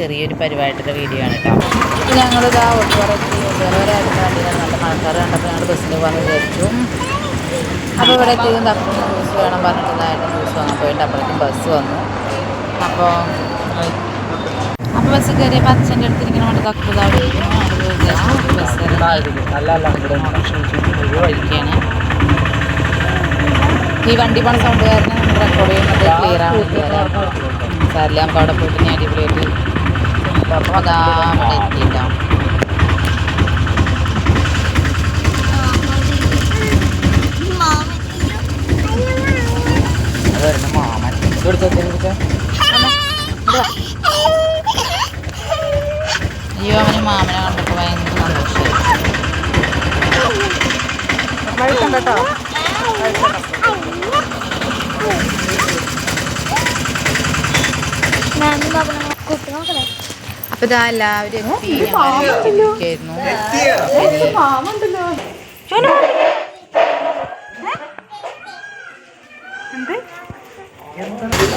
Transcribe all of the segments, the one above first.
ചെറിയൊരു പരിപാടിയുടെ വീഡിയോ ആണ് കേട്ടോ. അപ്പോൾ ഞങ്ങളിതാ ഒട്ടുപറക്കി ഒട്ടുപറവരായിട്ട് വണ്ടിയിലാണ്. നല്ല മഴക്കാറ് കണ്ടപ്പോൾ ഞങ്ങൾ ബസ്സിന് പോകാൻ വിചാരിച്ചു. അപ്പോൾ ഇവിടെ എത്തിയതും തപ്പുന്ന ജ്യൂസ് വേണം പറഞ്ഞിട്ടുണ്ടായിട്ട് ജ്യൂസ് വാങ്ങാൻ പോയിട്ട് അപ്പോഴേക്കും ബസ് വന്നു. അപ്പോൾ ബസ് കയറിയ അച്ഛൻ്റെ അടുത്തിരിക്കുന്ന വേണ്ടി തക്കുത അവിടെ ഇരിക്കുന്നു. ബസ്സിരിക്കുകയാണ്. ഈ വണ്ടി പോണ സൗണ്ട് കാരണം നമ്മൾ റെക്കോർഡ് ചെയ്യുന്നത് ക്ലിയർ ആവുന്നില്ല. സാറില്ല, നമുക്ക് അവിടെ പോയിട്ട് ഞാൻ അടിപൊളിയായിട്ട് അപ്പോൾ അതാ അവിടെ എത്തിയിട്ടാണ്. മാമൻ അയ്യോ, അവന് മാമനെ കണ്ടപ്പോൾ ഭയങ്കര സന്തോഷമായി. അപ്പൊ ഇതാ എല്ലാവരും എത്തിയിരുന്നു.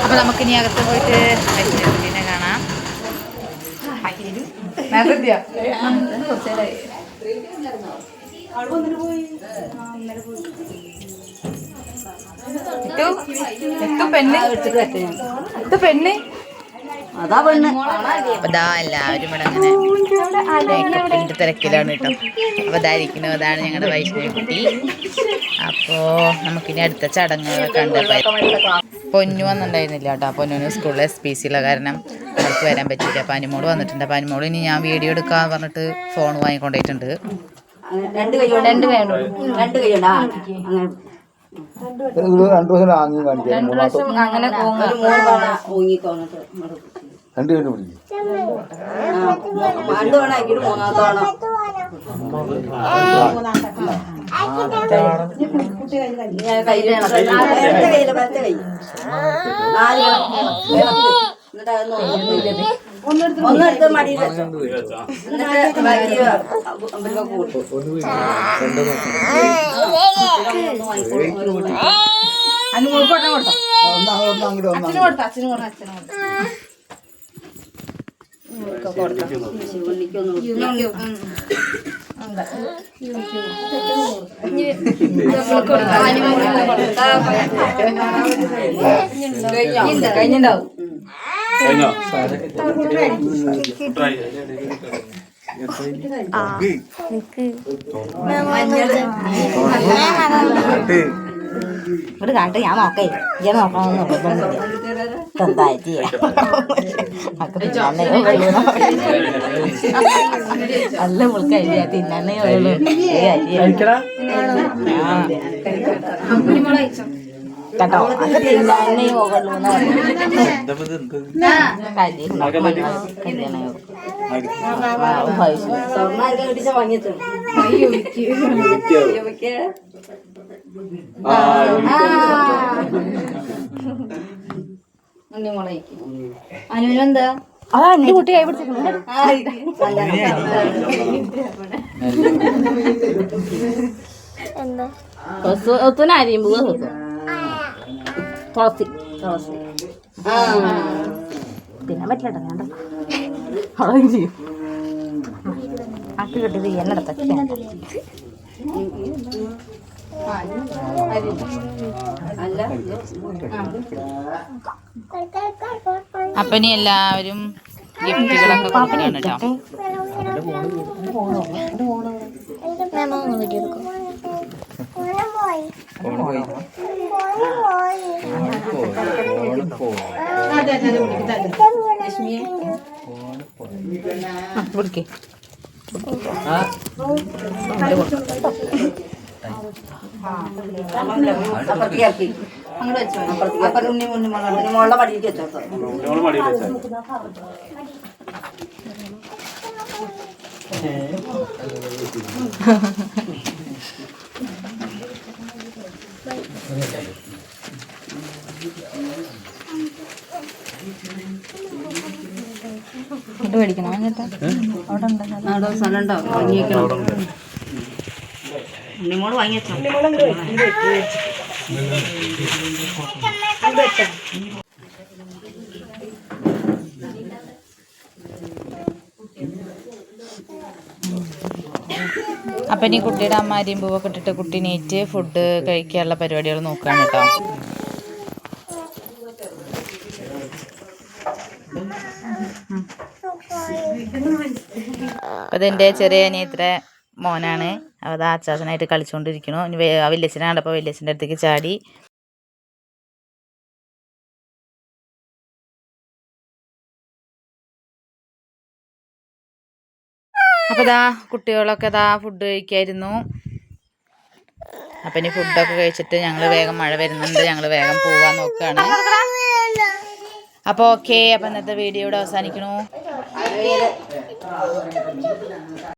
അപ്പൊ നമുക്കിനി അകത്ത് പോയിട്ട് കുട്ടീനെ കാണാം. അതാ പെണ്ണ്. അപ്പൊ ഇതാ എല്ലാവരും ഇവിടെ അങ്ങനെ മേക്കപ്പിന്റെ തിരക്കിലാണ് കേട്ടോ. അപ്പൊ ഇതായിരിക്കുന്നു, അതാണ് ഞങ്ങളുടെ വൈഷ്ണവി കുട്ടി. അപ്പോ നമുക്കിനി അടുത്ത ചടങ്ങുകളൊക്കെ ഉണ്ട്. പൊന്നു വന്നിട്ടുണ്ടായിരുന്നില്ല കേട്ടോ. പൊന്നു സ്കൂളിൽ SPC ഉള്ള കാരണം അവർക്ക് വരാൻ പറ്റില്ല. അപ്പൊ അനുമോള് വന്നിട്ടുണ്ട്. അപ്പൊ അനുമോള് ഇനി ഞാൻ വീഡിയോ എടുക്കാന്ന് പറഞ്ഞിട്ട് ഫോൺ വാങ്ങിക്കൊണ്ടിട്ടുണ്ട്. രണ്ട് കൈയുണ്ട്. അങ്ങനെ ഒന്നെടുത്ത് മടിയിൽ വെച്ചോ. എന്നിട്ട് കഴിഞ്ഞിണ്ടാവും. ഇവിടെ കണ്ടിട്ട് ഞാൻ നോക്കേ ഇങ്ങനെ നോക്കണമെന്ന് എന്തായിട്ട് നല്ല മുൾക്കരി തിന്നേ ഉള്ളൂ. കേട്ടോ അത് തിന്നേ പോകുള്ളൂ. അനുവിനെന്താ അതാ എന്റെ കുട്ടി കൈ പിടിച്ചിട്ടുണ്ട്. അരിയുമ്പോ തുളസി തിന്നാൻ പറ്റില്ല. വേണ്ട അളയും ചെയ്യും. ആക്കി കിട്ടിയത് എന്നെടുത്ത അപ്പൊ ഇനി എല്ലാവരും ഗിഫ്റ്റുകളൊക്കെ കൊടുക്കുകയാണ് കേട്ടോ. വിളിക്കേ അപ്പുറത്തേക്ക് അങ്ങോട്ട് വെച്ചോ. അപ്പുറത്ത് ഉണ്ണിമുള്ള പടിയിലേക്ക് വെച്ചോ. ഇത് മേടിക്കണം. അങ്ങനത്തെ അവിടെ അവിടെ സ്ഥലം ഉണ്ടോ? വാങ്ങിയേക്കണം. ഉണ്ണിമോള് വാങ്ങിച്ചോ. അപ്പം ഇനി കുട്ടിയുടെ അമ്മ അരിയും പൂവൊക്കെ ഇട്ടിട്ട് കുട്ടി നീറ്റ് ഫുഡ് കഴിക്കാനുള്ള പരിപാടികൾ നോക്കുകയാണ് കേട്ടോ. അപ്പം ഇതെൻ്റെ ചെറിയ അനിയത്തിയുടെ മോനാണ്. അത് അച്ചാച്ചനായിട്ട് കളിച്ചുകൊണ്ടിരിക്കണു. ഇനി വല്യച്ഛനാണ്. അപ്പോൾ വല്യച്ഛൻ്റെ അടുത്തേക്ക് ചാടി. അപ്പോൾ ഇതാ കുട്ടികളൊക്കെ ഇതാ ഫുഡ് കഴിക്കായിരുന്നു. അപ്പം ഇനി ഫുഡൊക്കെ കഴിച്ചിട്ട് ഞങ്ങൾ വേഗം മഴ വരുന്നുണ്ട്, ഞങ്ങൾ വേഗം പോവാൻ നോക്കുകയാണ്. അപ്പോൾ ഓക്കെ, അപ്പം ഇന്നത്തെ വീഡിയോ ഇവിടെ അവസാനിക്കണു.